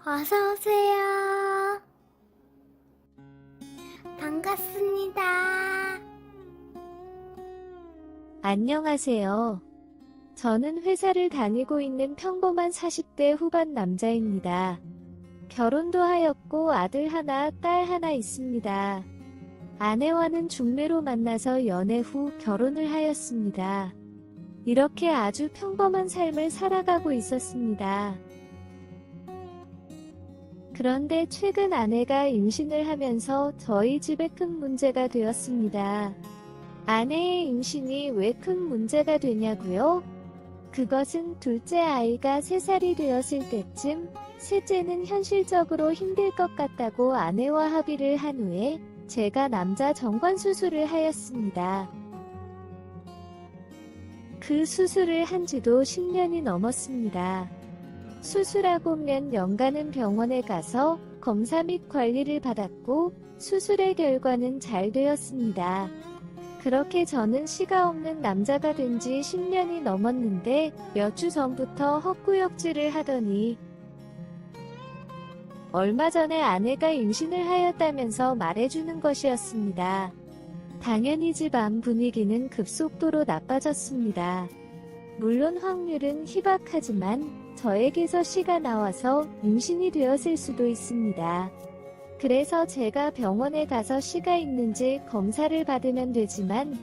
어서 오세요. 반갑습니다. 안녕하세요. 저는 회사를 다니고 있는 평범한 40대 후반 남자입니다. 결혼도 하였고 아들 하나, 딸 하나 있습니다. 아내와는 중매로 만나서 연애 후 결혼을 하였습니다. 이렇게 아주 평범한 삶을 살아가고 있었습니다. 그런데 최근 아내가 임신을 하면서 저희 집에 큰 문제가 되었습니다. 아내의 임신이 왜 큰 문제가 되냐고요? 그것은 둘째 아이가 3살이 되었을 때쯤 셋째는 현실적으로 힘들 것 같다고 아내와 합의를 한 후에 제가 남자 정관 수술을 하였습니다. 그 수술을 한 지도 10년이 넘었습니다. 수술하고 몇 년간은 병원에 가서 검사 및 관리를 받았고 수술의 결과는 잘 되었습니다. 그렇게 저는 씨가 없는 남자가 된 지 10년이 넘었는데 몇 주 전부터 헛구역질을 하더니 얼마 전에 아내가 임신을 하였다면서 말해주는 것이었습니다. 당연히 집안 분위기는 급속도로 나빠졌습니다. 물론 확률은 희박하지만 저에게서 씨가 나와서 임신이 되었을 수도 있습니다. 그래서 제가 병원에 가서 씨가 있는지 검사를 받으면 되지만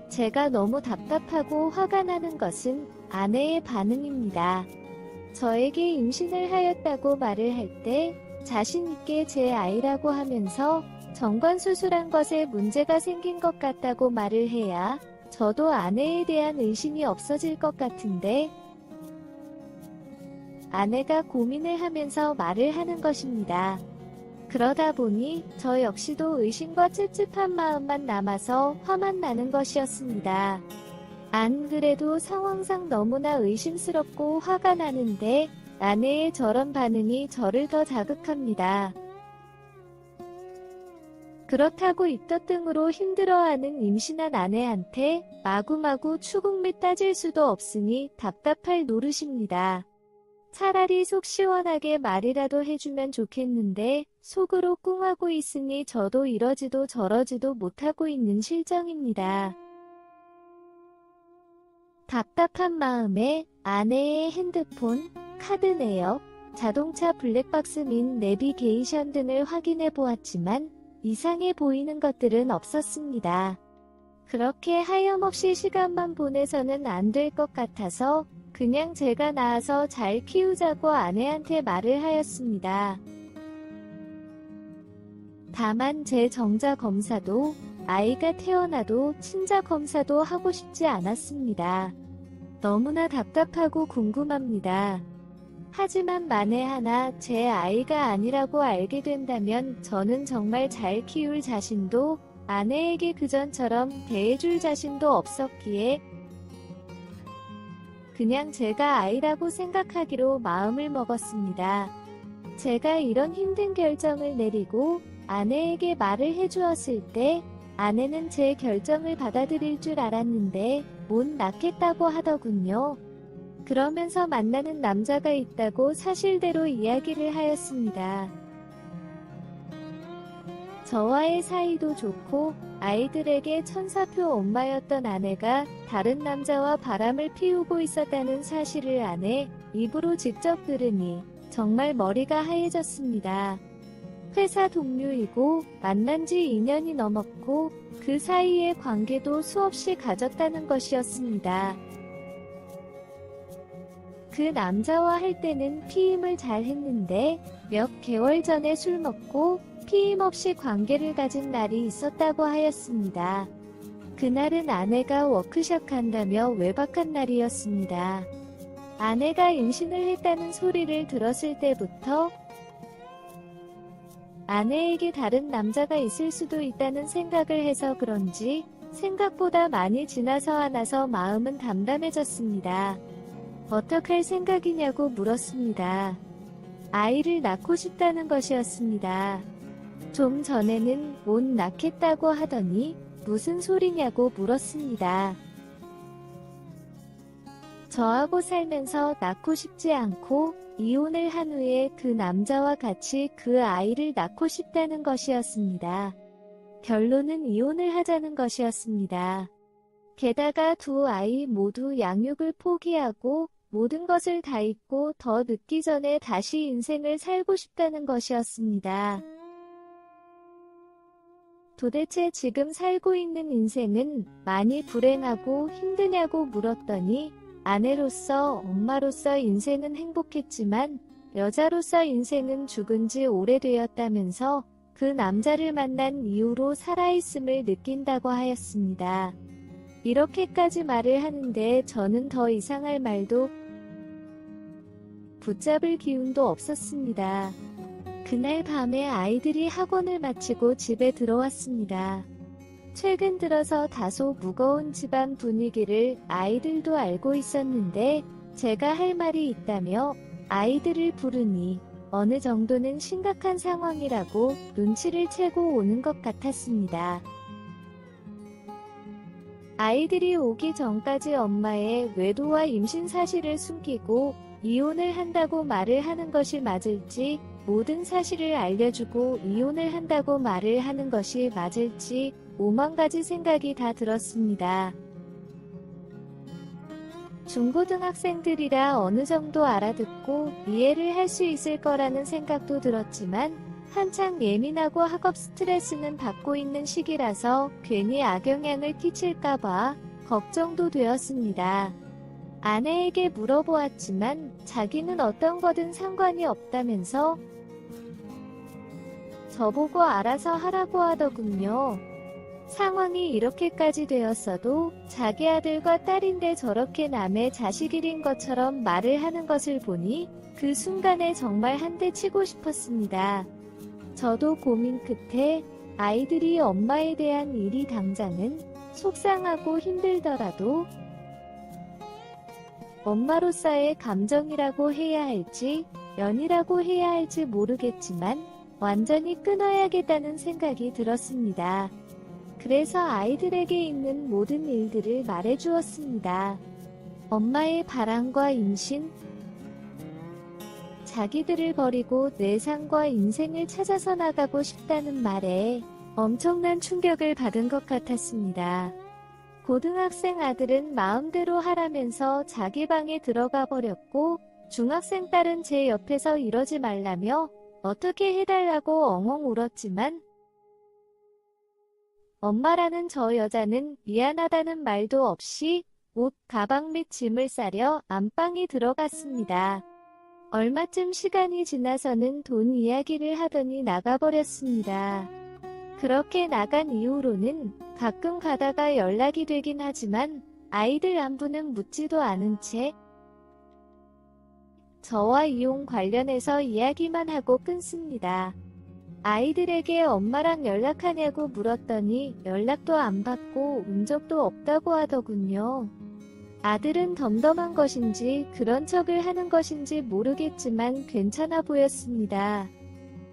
제가 너무 답답하고 화가 나는 것은 아내의 반응입니다. 저에게 임신을 하였다고 말을 할 때 자신있게 제 아이라고 하면서 정관수술한 것에 문제가 생긴 것 같다고 말을 해야 저도 아내에 대한 의심이 없어질 것 같은데 아내가 고민을 하면서 말을 하는 것입니다. 그러다 보니 저 역시도 의심과 찝찝한 마음만 남아서 화만 나는 것이었습니다. 안 그래도 상황상 너무나 의심스럽고 화가 나는데 아내의 저런 반응이 저를 더 자극합니다. 그렇다고 입덧등으로 힘들어하는 임신한 아내한테 마구마구 추궁 및 따질 수도 없으니 답답할 노릇입니다. 차라리 속 시원하게 말이라도 해주면 좋겠는데 속으로 꿍하고 있으니 저도 이러지도 저러지도 못하고 있는 실정입니다. 답답한 마음에 아내의 핸드폰, 카드 내역, 자동차 블랙박스 및 내비게이션 등을 확인해 보았지만 이상해 보이는 것들은 없었습니다. 그렇게 하염없이 시간만 보내서는 안 될 것 같아서 그냥 제가 낳아서 잘 키우자고 아내한테 말을 하였습니다. 다만 제 정자 검사도 아이가 태어나도 친자 검사도 하고 싶지 않았습니다. 너무나 답답하고 궁금합니다. 하지만 만에 하나 제 아이가 아니라고 알게 된다면 저는 정말 잘 키울 자신도 아내에게 그전처럼 대해줄 자신도 없었기에 그냥 제가 아이라고 생각하기로 마음을 먹었습니다. 제가 이런 힘든 결정을 내리고 아내에게 말을 해주었을 때 아내는 제 결정을 받아들일 줄 알았는데 못 낳겠다고 하더군요. 그러면서 만나는 남자가 있다고 사실대로 이야기를 하였습니다. 저와의 사이도 좋고 아이들에게 천사표 엄마였던 아내가 다른 남자와 바람을 피우고 있었다는 사실을 아내 입으로 직접 들으니 정말 머리가 하얘졌습니다. 회사 동료이고 만난 지 2년이 넘었고 그 사이의 관계도 수없이 가졌다는 것이었습니다. 그 남자와 할 때는 피임을 잘 했는데 몇 개월 전에 술 먹고 피임 없이 관계를 가진 날이 있었다고 하였습니다. 그날은 아내가 워크숍 간다며 외박한 날이었습니다. 아내가 임신을 했다는 소리를 들었을 때부터 아내에게 다른 남자가 있을 수도 있다는 생각을 해서 그런지 생각보다 많이 지나서 화나서 마음은 담담해졌습니다. 어떡할 생각이냐고 물었습니다. 아이를 낳고 싶다는 것이었습니다. 좀 전에는 못 낳겠다고 하더니 무슨 소리냐고 물었습니다. 저하고 살면서 낳고 싶지 않고 이혼을 한 후에 그 남자와 같이 그 아이를 낳고 싶다는 것이었습니다. 결론은 이혼을 하자는 것이었습니다. 게다가 두 아이 모두 양육을 포기하고 모든 것을 다 잊고 더 늦기 전에 다시 인생을 살고 싶다는 것이었습니다. 도대체 지금 살고 있는 인생은 많이 불행하고 힘드냐고 물었더니 아내로서 엄마로서 인생은 행복했지만 여자로서 인생은 죽은 지 오래되었다면서 그 남자를 만난 이후로 살아있음을 느낀다고 하였습니다. 이렇게까지 말을 하는데 저는 더 이상 할 말도 붙잡을 기운도 없었습니다. 그날 밤에 아이들이 학원을 마치고 집에 들어왔습니다. 최근 들어서 다소 무거운 집안 분위기를 아이들도 알고 있었는데 제가 할 말이 있다며 아이들을 부르니 어느 정도는 심각한 상황이라고 눈치를 채고 오는 것 같았습니다. 아이들이 오기 전까지 엄마의 외도와 임신 사실을 숨기고 이혼을 한다고 말을 하는 것이 맞을지, 모든 사실을 알려주고 이혼을 한다고 말을 하는 것이 맞을지 5만 가지 생각이 다 들었습니다. 중고등학생들이라 어느 정도 알아듣고 이해를 할 수 있을 거라는 생각도 들었지만 한창 예민하고 학업 스트레스는 받고 있는 시기라서 괜히 악영향을 끼칠까봐 걱정도 되었습니다. 아내에게 물어보았지만 자기는 어떤 거든 상관이 없다면서 저보고 알아서 하라고 하더군요. 상황이 이렇게까지 되었어도 자기 아들과 딸인데 저렇게 남의 자식 일인 것처럼 말을 하는 것을 보니 그 순간에 정말 한 대 치고 싶었습니다. 저도 고민 끝에 아이들이 엄마에 대한 일이 당장은 속상하고 힘들더라도 엄마로서의 감정이라고 해야 할지 연이라고 해야 할지 모르겠지만 완전히 끊어야겠다는 생각이 들었습니다. 그래서 아이들에게 있는 모든 일들을 말해주었습니다. 엄마의 바람과 임신, 자기들을 버리고 내 삶과 인생을 찾아서 나가고 싶다는 말에 엄청난 충격을 받은 것 같았습니다. 고등학생 아들은 마음대로 하라면서 자기 방에 들어가 버렸고 중학생 딸은 제 옆에서 이러지 말라며 어떻게 해달라고 엉엉 울었지만 엄마라는 저 여자는 미안하다는 말도 없이 옷, 가방 및 짐을 싸려 안방에 들어갔습니다. 얼마쯤 시간이 지나서는 돈 이야기를 하더니 나가버렸습니다. 그렇게 나간 이후로는 가끔 가다가 연락이 되긴 하지만 아이들 안부는 묻지도 않은 채 저와 이혼 관련해서 이야기만 하고 끊습니다. 아이들에게 엄마랑 연락하냐고 물었더니 연락도 안 받고 온 적도 없다고 하더군요. 아들은 덤덤한 것인지 그런 척을 하는 것인지 모르겠지만 괜찮아 보였습니다.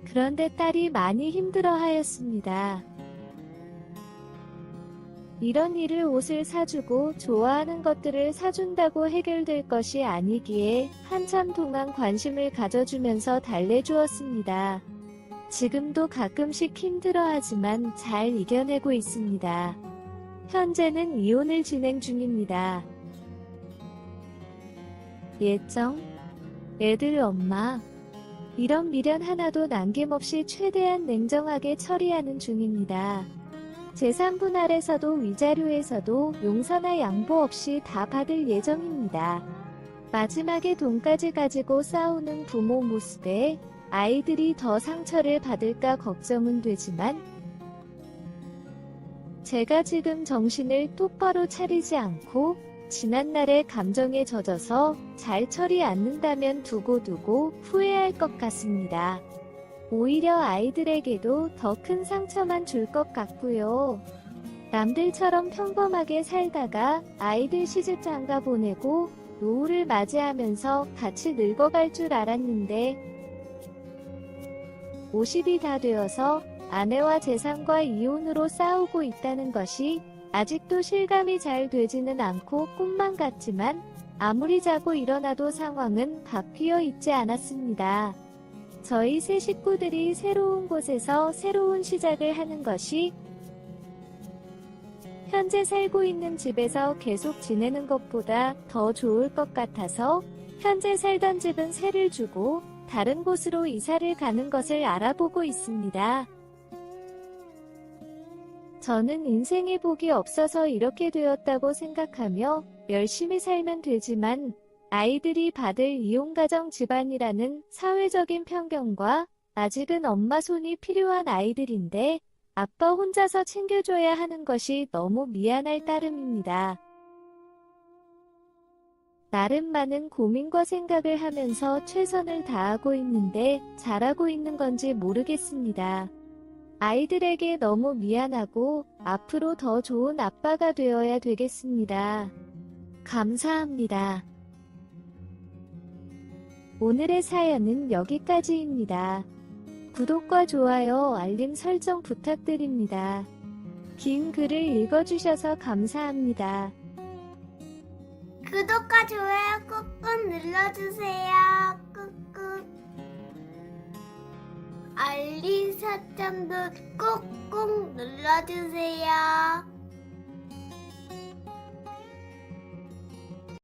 그런데 딸이 많이 힘들어하였습니다. 이런 일을 옷을 사주고 좋아하는 것들을 사준다고 해결될 것이 아니기에 한참 동안 관심을 가져주면서 달래주었습니다. 지금도 가끔씩 힘들어하지만 잘 이겨내고 있습니다. 현재는 이혼을 진행 중입니다. 예정, 애들 엄마, 이런 미련 하나도 남김없이 최대한 냉정하게 처리하는 중입니다. 재산 분할에서도 위자료에서도 용서나 양보 없이 다 받을 예정입니다. 마지막에 돈까지 가지고 싸우는 부모 모습에 아이들이 더 상처를 받을까 걱정은 되지만 제가 지금 정신을 똑바로 차리지 않고 지난날의 감정에 젖어서 잘 처리 않는다면 두고두고 후회할 것 같습니다. 오히려 아이들에게도 더 큰 상처만 줄 것 같고요. 남들처럼 평범하게 살다가 아이들 시집 장가 보내고 노후를 맞이하면서 같이 늙어갈 줄 알았는데 50이 다 되어서 아내와 재산과 이혼으로 싸우고 있다는 것이 아직도 실감이 잘 되지는 않고 꿈만 같지만 아무리 자고 일어나도 상황은 바뀌어 있지 않았습니다. 저희 세 식구들이 새로운 곳에서 새로운 시작을 하는 것이 현재 살고 있는 집에서 계속 지내는 것보다 더 좋을 것 같아서 현재 살던 집은 세를 주고 다른 곳으로 이사를 가는 것을 알아보고 있습니다. 저는 인생에 복이 없어서 이렇게 되었다고 생각하며 열심히 살면 되지만 아이들이 받을 이용가정 집안이라는 사회적인 편견과 아직은 엄마 손이 필요한 아이들인데 아빠 혼자서 챙겨줘야 하는 것이 너무 미안할 따름입니다. 나름 많은 고민과 생각을 하면서 최선을 다하고 있는데 잘하고 있는 건지 모르겠습니다. 아이들에게 너무 미안하고 앞으로 더 좋은 아빠가 되어야 되겠습니다. 감사합니다. 오늘의 사연은 여기까지입니다. 구독과 좋아요, 알림 설정 부탁드립니다. 긴 글을 읽어주셔서 감사합니다. 구독과 좋아요 꾹꾹 눌러주세요. 꾹꾹. 알림 설정도 꾹꾹 눌러주세요.